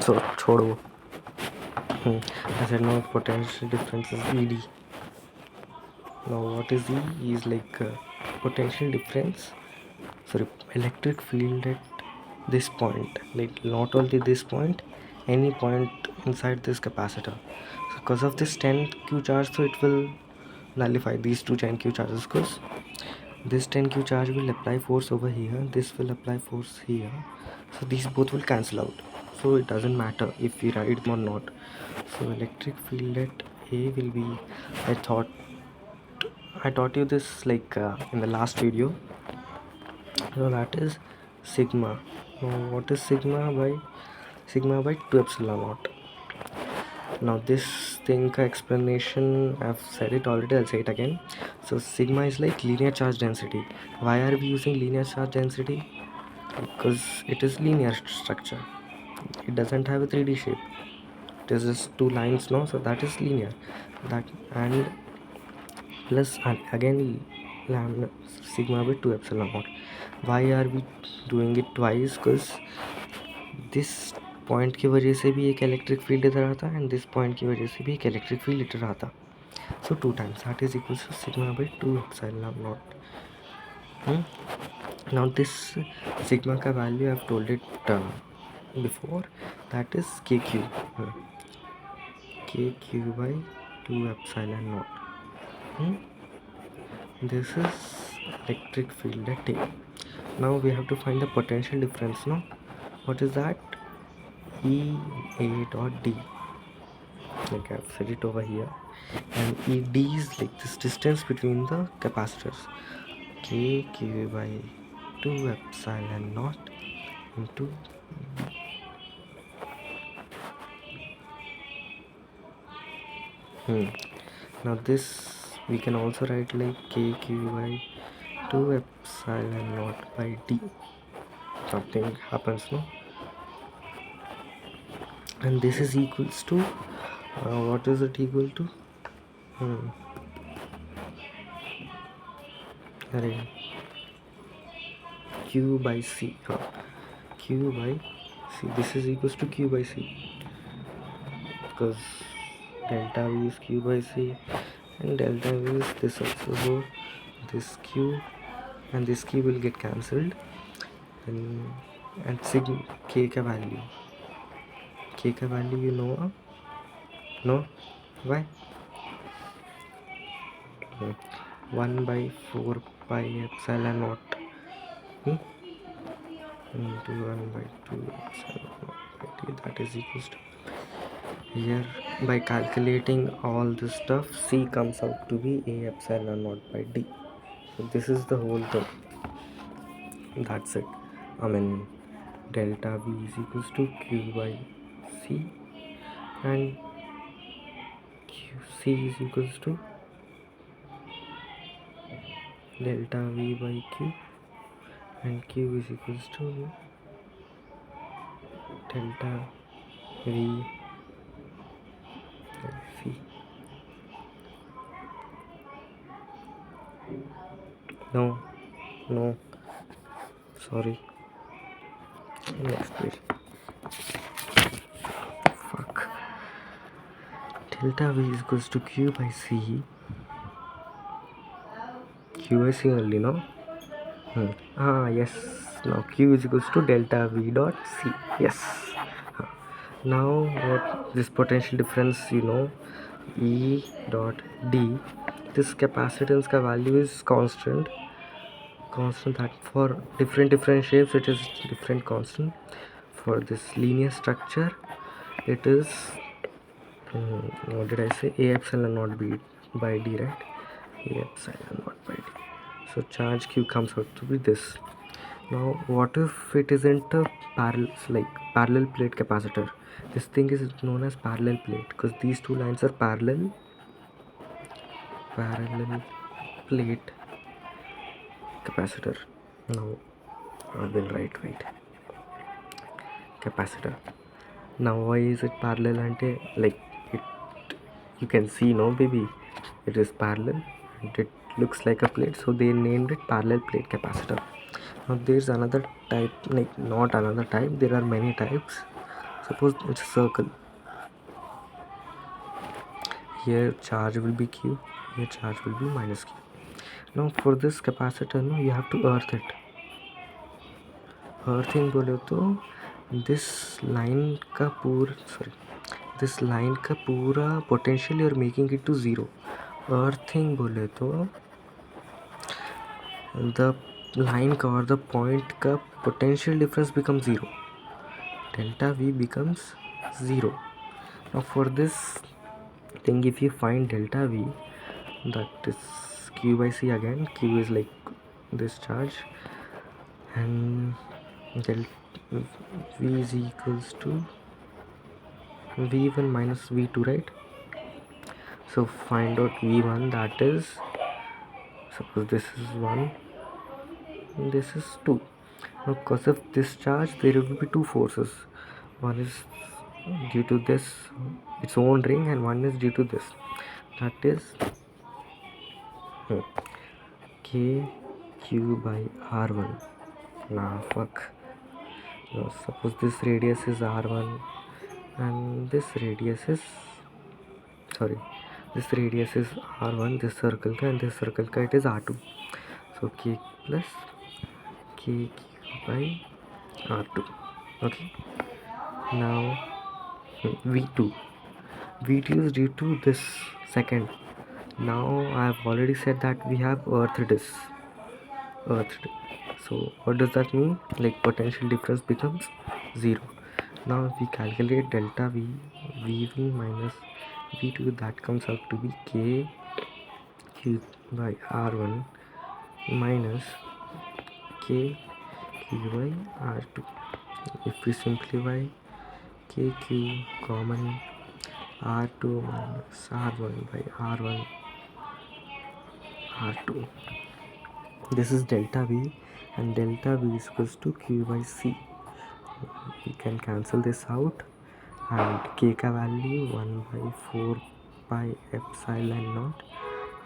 So छोड़ो. I said no, potential difference is ED. Now what is E? E is like potential difference, sorry, electric field at this point, like not only this point, any point inside this capacitor. So because of this 10q charge, so it will nullify these two 10q charges, because this 10q charge will apply force over here, this will apply force here, so these both will cancel out, so it doesn't matter if we write them or not. So electric field at A will be, I taught you this like in the last video. So that is sigma. Now what is sigma by 2 epsilon naught. Now this thing explanation, I've said it already, I'll say it again. So sigma is like linear charge density. Why are we using linear charge density? Because it is linear structure, it doesn't have a 3D shape, it is just two lines, no? So that is linear. That, and plus, and again lambda sigma by 2 epsilon naught. Why are we doing it twice? Because this point की वजह से भी एक electric field इधर आता है, and this point की वजह से भी एक इलेक्ट्रिक फील्ड इधर आता. So 2 times, that is equals to sigma by 2 epsilon naught. Now this sigma का value I've told it before, that is kq. kq by 2 epsilon naught. This is electric field at A. Now we have to find the potential difference. Now what is that? E A dot D, like I've said it over here, and ED is like this distance between the capacitors, kq by 2 epsilon naught into now this we can also write like kq by 2 epsilon naught by D. Something happens, no? And this is equals to what is it equal to? Q by C. Q by C. This is equals to Q by C, because delta V is Q by C, and delta V is this also. So this Q and this Q will get cancelled, and sigma K का value. K का value you know? No? Why? 1 by 4 pi epsilon naught into 1 by 2 epsilon naught by T, that is equals to, here by calculating all this stuff, C comes out to be A epsilon naught by D. So this is the whole thing. That's it. I mean, delta V is equals to Q by C, and C is equals to delta V by Q, and Q is equals to delta V by C. No, sorry, next page. Fuck. Delta V is equals to Q by C. Q by C only, no? Yes. Now Q is equals to delta V dot C. Yes. Now what this potential difference, E dot D, this capacitance का value is constant, that for different shapes it is different constant. For this linear structure it is what did I say, A epsilon naught B by D, right? A epsilon naught by D. So charge Q comes out to be this. Now what if it isn't a parallel plate capacitor? This thing is known as parallel plate because these two lines are parallel plate capacitor. Now I will write capacitor. Now why is it parallel? Ante like it, you can see, no baby, it is parallel and it looks like a plate, so they named it parallel plate capacitor. Now there's another type, like not another type, there are many types. Suppose it's a circle. Here charge will be q, here charge will be minus q. Now for this capacitor, no, you have to earth it. Earthing बोले तो this line का पूरा potential you're making it to zero. Earthing बोले तो the line का or the point का potential difference becomes zero. Delta V becomes zero. Now for this thing, if you find delta V, that is q by c again. Q is like this charge, and delta V is equals to V1 minus V2, right? So find out V1, that is, suppose this is 1 and this is 2. Now because of this charge there will be two forces. One is due to this its own ring, and one is due to this, that is kq by r1. Now suppose this radius is r1 and this radius is r1, this circle ka, and this circle ka it is r2. So k plus kq by r2. Okay, now v2 is due to this second. Now I have already said that we have earthed. So what does that mean? Like potential difference becomes zero. Now if we calculate delta V, V1 minus V2, that comes out to be kq by r1 minus kq by r2. If we simplify kq common, r2 minus r1 by r1 r2. This is delta V, and delta V is equals to q by c. We can cancel this out, and k ka value 1 by 4 pi epsilon naught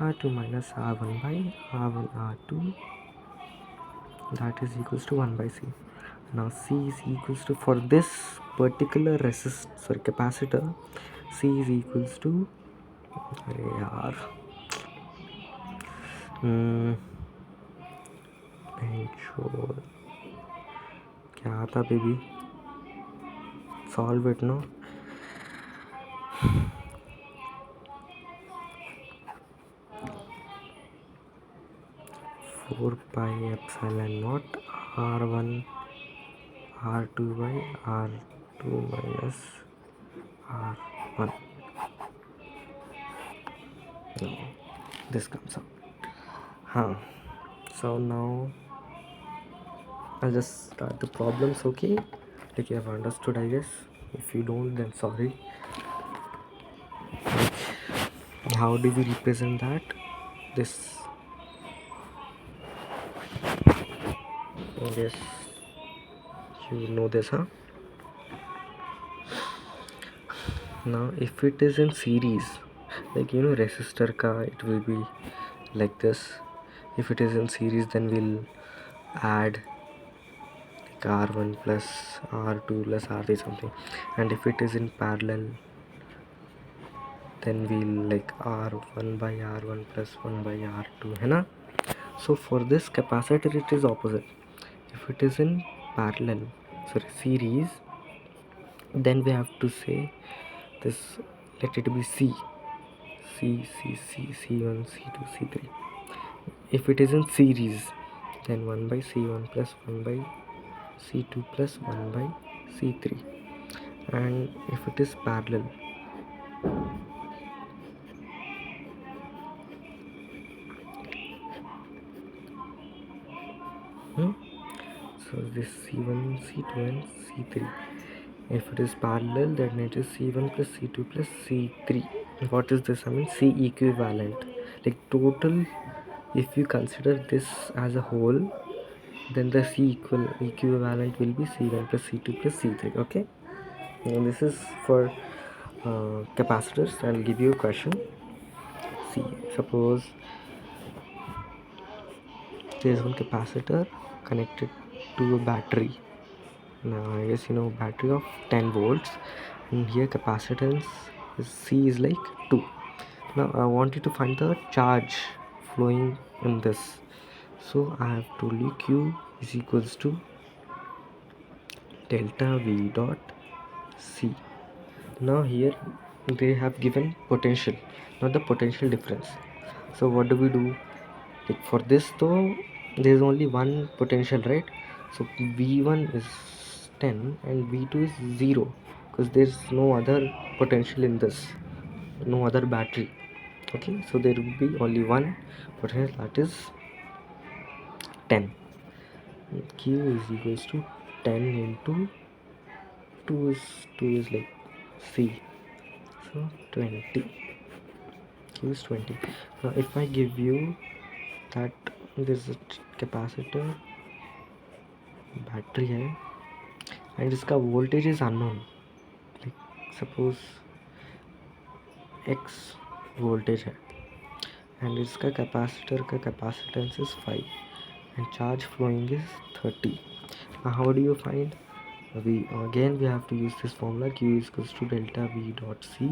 r2 minus r1 by r1 r2, that is equals to 1 by c. Now c is equals to, for this particular capacitor, c is equals to क्या था baby, solve it, no? 4 pi epsilon naught r1 r2 by r2 minus r1. No, this comes out. So now I'll just start the problems. Okay, like you have understood, I guess. If you don't, then sorry. How do we represent that? This, yes, you know this, huh? Now if it is in series, like resistor ka, it will be like this. If it is in series, then we'll add like r1 plus r2 plus r3 something, and if it is in parallel, then we'll like r1 by r1 plus 1 by r2, है ना? So for this capacitor it is opposite. If it is in series, then we have to say this, let it be C1, C2, C3. If it is in series, then 1 by C1 plus 1 by C2 plus 1 by C3. And if it is parallel, so this C1, C2 and C3. If it is parallel, then it is C1 plus C2 plus C3. What is this? I mean C equivalent. Like total, if you consider this as a whole, then the C equivalent will be C1 plus C2 plus C3. Okay. And this is for capacitors. I'll give you a question. See, suppose there is one capacitor connected to a battery. Now I guess you know battery of 10 volts, and here capacitance is C is like 2. Now I want you to find the charge flowing in this. So I have told you Q is equals to delta V dot C. Now here they have given potential, not the potential difference. So what do we do? Like for this though, there is only one potential, right? So V1 is 10 and V2 is 0, because there's no other potential in this, no other battery. Okay, so there will be only one potential, that is 10. Q is equals to 10 into 2 is like C, so 20. Q is 20. Now if I give you that there's a capacitor battery है and इसका voltage is unknown, like suppose x voltage है and इसका capacitor का capacitance is 5 and charge following is 30. How do you find? we again we have to use this formula Q is equals to delta V dot C.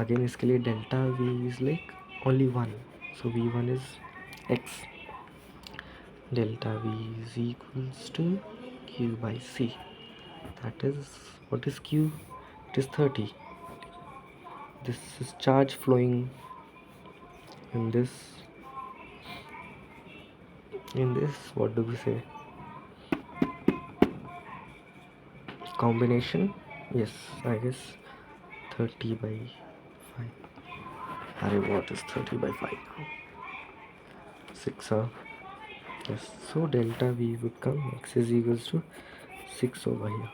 Again इसके लिए delta V is like only 1, so V1 is X. Delta V is equals to Q by C. That is, what is Q? It is 30. This is charge flowing in this what do we say, combination? Yes, I guess 30 by 5. Harry, what is 30 by 5 now? 6, yes. So delta V would come X is equals to 6 over here.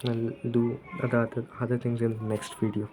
I'll do other things in the next video.